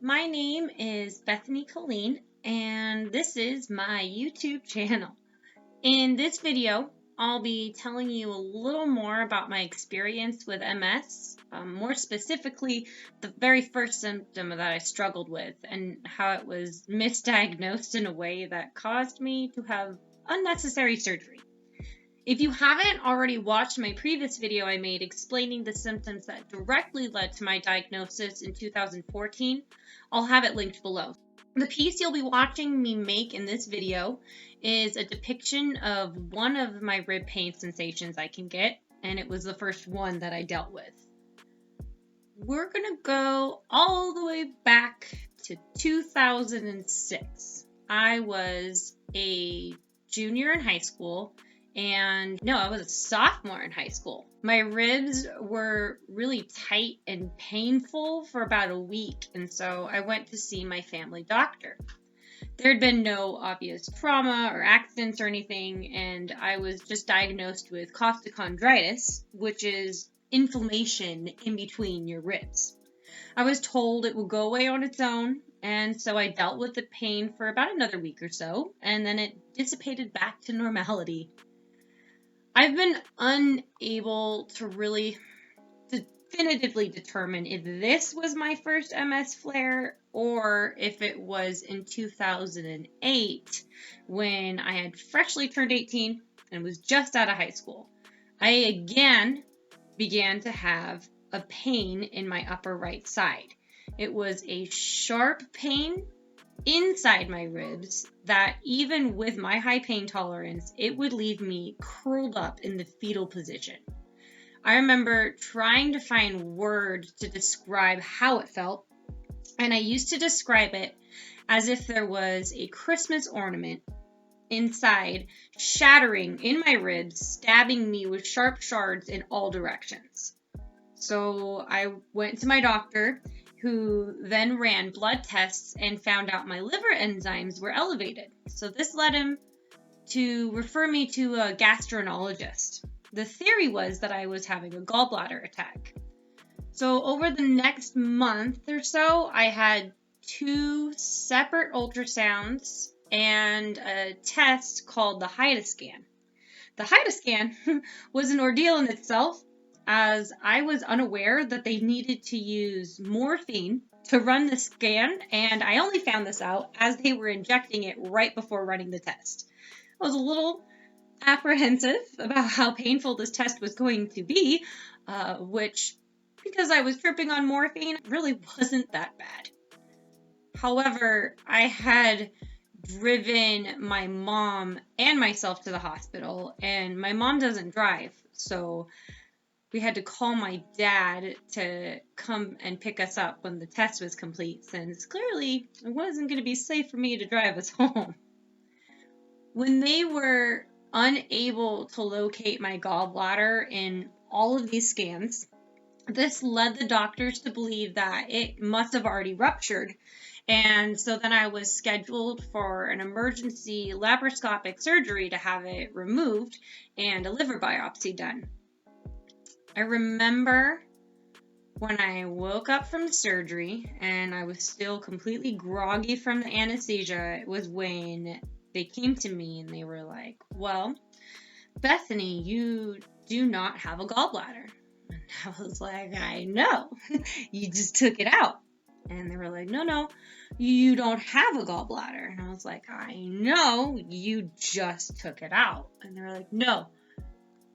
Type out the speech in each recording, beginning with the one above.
My name is Bethany Colleen, and this is my YouTube channel. In this video, I'll be telling you a little more about my experience with MS, more specifically, the very first symptom that I struggled with and how it was misdiagnosed in a way that caused me to have unnecessary surgery. If you haven't already watched my previous video I made explaining the symptoms that directly led to my diagnosis in 2014, I'll have it linked below. The piece you'll be watching me make in this video is a depiction of one of my rib pain sensations I can get, and it was the first one that I dealt with. We're gonna go all the way back to 2006. I was a junior in high school. And no, I was a sophomore in high school. My ribs were really tight and painful for about a week, and so I went to see my family doctor. There had been no obvious trauma or accidents or anything, and I was just diagnosed with costochondritis, which is inflammation in between your ribs. I was told it will go away on its own, and so I dealt with the pain for about another week or so, and then it dissipated back to normality. I've been unable to really definitively determine if this was my first MS flare or if it was in 2008 when I had freshly turned 18 and was just out of high school. I again began to have a pain in my upper right side. It was a sharp pain inside my ribs that even with my high pain tolerance, it would leave me curled up in the fetal position. I remember trying to find words to describe how it felt, and I used to describe it as if there was a Christmas ornament inside shattering in my ribs, stabbing me with sharp shards in all directions. So I went to my doctor, who then ran blood tests and found out my liver enzymes were elevated. So this led him to refer me to a gastroenterologist. The theory was that I was having a gallbladder attack. So over the next month or so, I had 2 separate ultrasounds and a test called the HIMI scan. The HIMI scan was an ordeal in itself, as I was unaware that they needed to use morphine to run the scan, and I only found this out as they were injecting it right before running the test. I was a little apprehensive about how painful this test was going to be, which, because I was tripping on morphine, really wasn't that bad. However, I had driven my mom and myself to the hospital, and my mom doesn't drive, so we had to call my dad to come and pick us up when the test was complete, since clearly it wasn't going to be safe for me to drive us home. When they were unable to locate my gallbladder in all of these scans, this led the doctors to believe that it must have already ruptured. And so then I was scheduled for an emergency laparoscopic surgery to have it removed and a liver biopsy done. I remember when I woke up from the surgery and I was still completely groggy from the anesthesia. It was when they came to me and they were like, well, Bethany, you do not have a gallbladder. And I was like, I know, you just took it out. And they were like, no, you don't have a gallbladder. And I was like, I know, you just took it out. And they were like, no,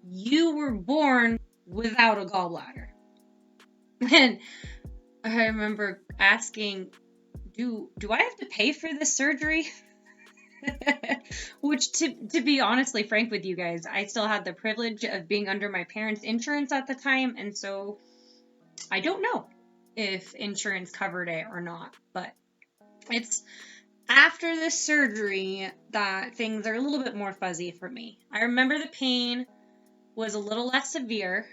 you were born without a gallbladder. And I remember asking, do I have to pay for this surgery? Which, to be honestly frank with you guys, I still had the privilege of being under my parents' insurance at the time, and so I don't know if insurance covered it or not, but it's after this surgery that things are a little bit more fuzzy for me. I remember the pain was a little less severe,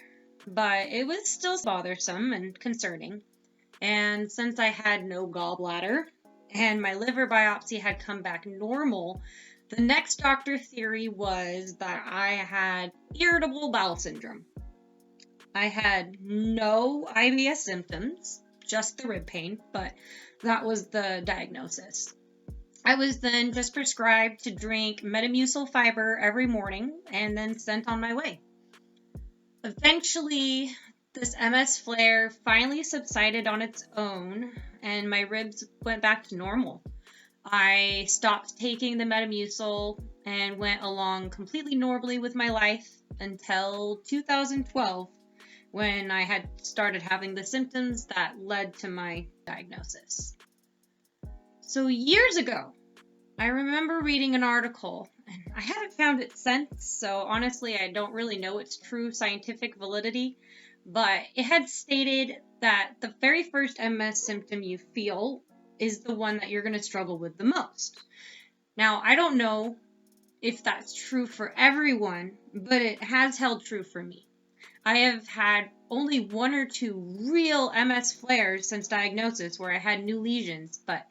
but it was still bothersome and concerning. And since I had no gallbladder and my liver biopsy had come back normal, the next doctor theory was that I had irritable bowel syndrome. I had no IBS symptoms, just the rib pain, but that was the diagnosis. I was then just prescribed to drink Metamucil fiber every morning and then sent on my way. Eventually, this MS flare finally subsided on its own, and my ribs went back to normal. I stopped taking the Metamucil and went along completely normally with my life until 2012, when I had started having the symptoms that led to my diagnosis. So years ago, I remember reading an article, and I haven't found it since, so honestly, I don't really know its true scientific validity, but it had stated that the very first MS symptom you feel is the one that you're going to struggle with the most. Now, I don't know if that's true for everyone, but it has held true for me. I have had only 1 or 2 real MS flares since diagnosis where I had new lesions, but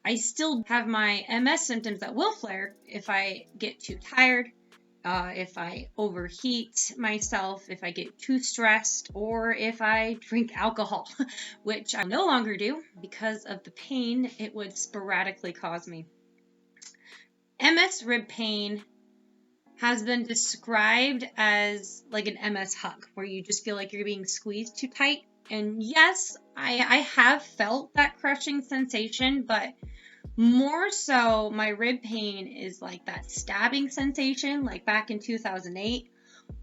I still have my MS symptoms that will flare if I get too tired, if I overheat myself, if I get too stressed, or if I drink alcohol, which I no longer do because of the pain it would sporadically cause me. MS rib pain has been described as like an MS hug, where you just feel like you're being squeezed too tight. And yes, I have felt that crushing sensation, but more so my rib pain is like that stabbing sensation, like back in 2008,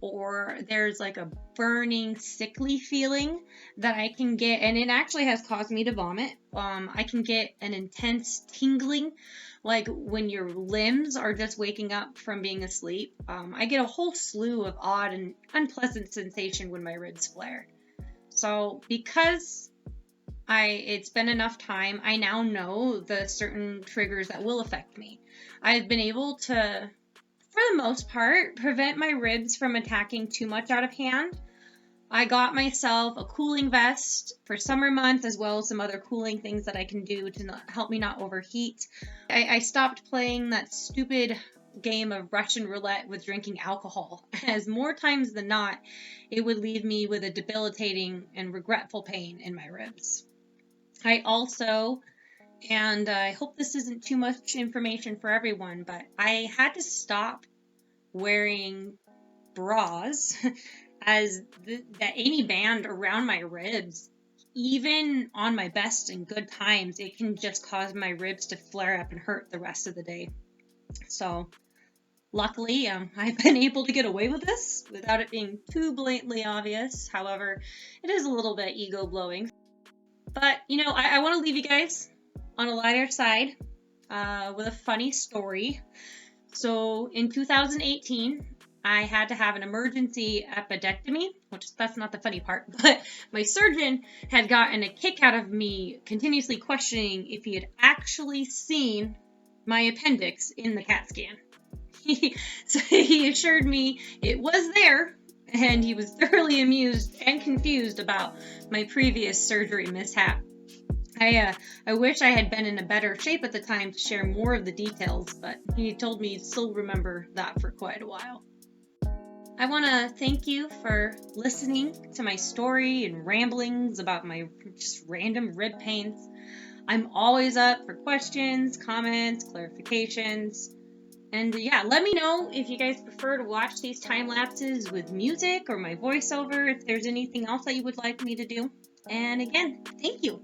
or there's like a burning, sickly feeling that I can get, and it actually has caused me to vomit. I can get an intense tingling, like when your limbs are just waking up from being asleep. I get a whole slew of odd and unpleasant sensation when my ribs flare. So because it's been enough time, I now know the certain triggers that will affect me. I've been able to, for the most part, prevent my ribs from attacking too much out of hand. I got myself a cooling vest for summer months, as well as some other cooling things that I can do to help me not overheat. I stopped playing that stupid game of Russian roulette with drinking alcohol, as more times than not, it would leave me with a debilitating and regretful pain in my ribs. I also, and I hope this isn't too much information for everyone, but I had to stop wearing bras as that any band around my ribs, even on my best and good times, it can just cause my ribs to flare up and hurt the rest of the day. So luckily, I've been able to get away with this without it being too blatantly obvious. However, it is a little bit ego-blowing. But, I want to leave you guys on a lighter side with a funny story. So in 2018, I had to have an emergency appendectomy, which that's not the funny part, but my surgeon had gotten a kick out of me continuously questioning if he had actually seen my appendix in the CAT scan. So he assured me it was there, and he was thoroughly amused and confused about my previous surgery mishap. I wish I had been in a better shape at the time to share more of the details, but he told me he'd still remember that for quite a while. I want to thank you for listening to my story and ramblings about my just random rib pains. I'm always up for questions, comments, clarifications. And let me know if you guys prefer to watch these time lapses with music or my voiceover, if there's anything else that you would like me to do. And again, thank you.